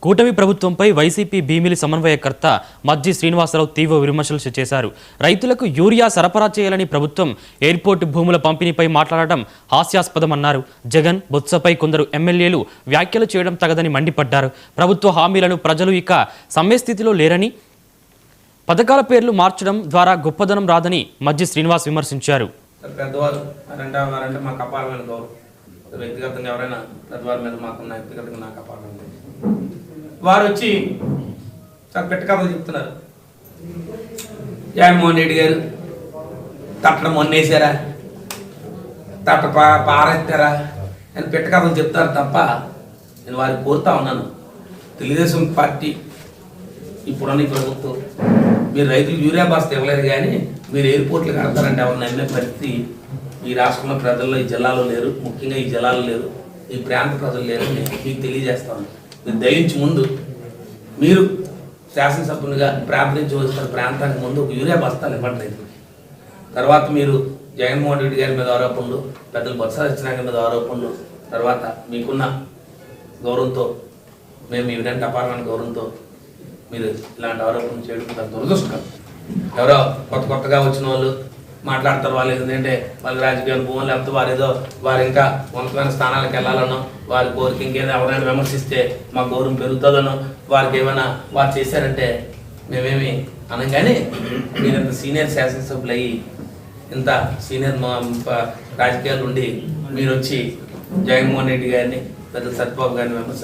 కూటమి ప్రభుత్వంపై వైసీపీ భీమిలి సమన్వయకర్త మజ్జి శ్రీనివాసరావు తీవ్ర విమర్శలు చేశారు. రైతులకు యూరియా సరఫరా చేయాలని ప్రభుత్వం ఎయిర్పోర్టు భూముల పంపిణీపై మాట్లాడడం హాస్యాస్పదమన్నారు. జగన్ బొత్సపై కొందరు ఎమ్మెల్యేలు వ్యాఖ్యలు చేయడం తగదని మండిపడ్డారు. ప్రభుత్వ హామీలను ప్రజలు ఇక సమ్మె స్థితిలో లేరని, పథకాల పేర్లు మార్చడం ద్వారా గొప్పదనం రాదని మజ్జి శ్రీనివాస్ విమర్శించారు. వ్యక్తిగతంగా ఎవరైనా పెద్దవారి మీద మాకున్న వ్యక్తిగతంగా నాకు అపార్థం వారు వచ్చి చాలా పెట్టకథలు చెప్తున్నారు. జగన్మోహన్ రెడ్డి గారు తట్టడ మొన్నేసారా, తట్ట పారేస్తారా అని పెట్టకథలు చెప్తారు తప్ప నేను వారికి కోరుతా ఉన్నాను. తెలుగుదేశం పార్టీ ఇప్పుడున్న ప్రభుత్వం మీరు రైతులు యూరియా బస్తా ఇవ్వలేరు, కానీ మీరు ఎయిర్పోర్ట్లు కడతారంటే ఎవరు నమ్మే పరిస్థితి ఈ రాష్ట్రంలో ప్రజల్లో ఈ జిల్లాలో లేరు. ముఖ్యంగా ఈ జిల్లాలో లేరు, ఈ ప్రాంత ప్రజలు లేరు. మీకు తెలియజేస్తాను. మీరు దయించి ముందు మీరు శాసనసభ్యునిగా ప్రాతినిధ్యం వస్తున్న ప్రాంతానికి ముందు ఒక యూరియా బస్తాలు ఇవ్వండి రైతులకి. తర్వాత మీరు జగన్మోహన్ రెడ్డి గారి మీద ఆరోపణలు, పెద్దలు బొత్స సత్యనారాయణ మీద ఆరోపణలు, తర్వాత మీకున్న గౌరవంతో మేము ఈ విధంగా అపారమైన గౌరవంతో మీరు ఇలాంటి ఆరోపణలు చేయడం దురదృష్టం. ఎవరో కొత్తగా వచ్చిన వాళ్ళు మాట్లాడతారు. వాళ్ళు ఏంటంటే వాళ్ళ రాజకీయాలు భూములు, లేకపోతే వారు ఏదో వారు ఇంకా ఉన్నతమైన స్థానాలకు వెళ్ళాలనో, వారి కోరిక ఇంకేదో ఎవరైనా విమర్శిస్తే మా గౌరవం పెరుగుతుందనో, వారికి ఏమైనా వారు చేశారంటే మేమేమి అనగానే మీరు ఇంత సీనియర్ శాసనసభ్యులు అయ్యి ఇంత సీనియర్ రాజకీయాలు ఉండి మీరు వచ్చి జగన్మోహన్ రెడ్డి గారిని, పెద్ద సత్యబాబు గారిని విమర్శ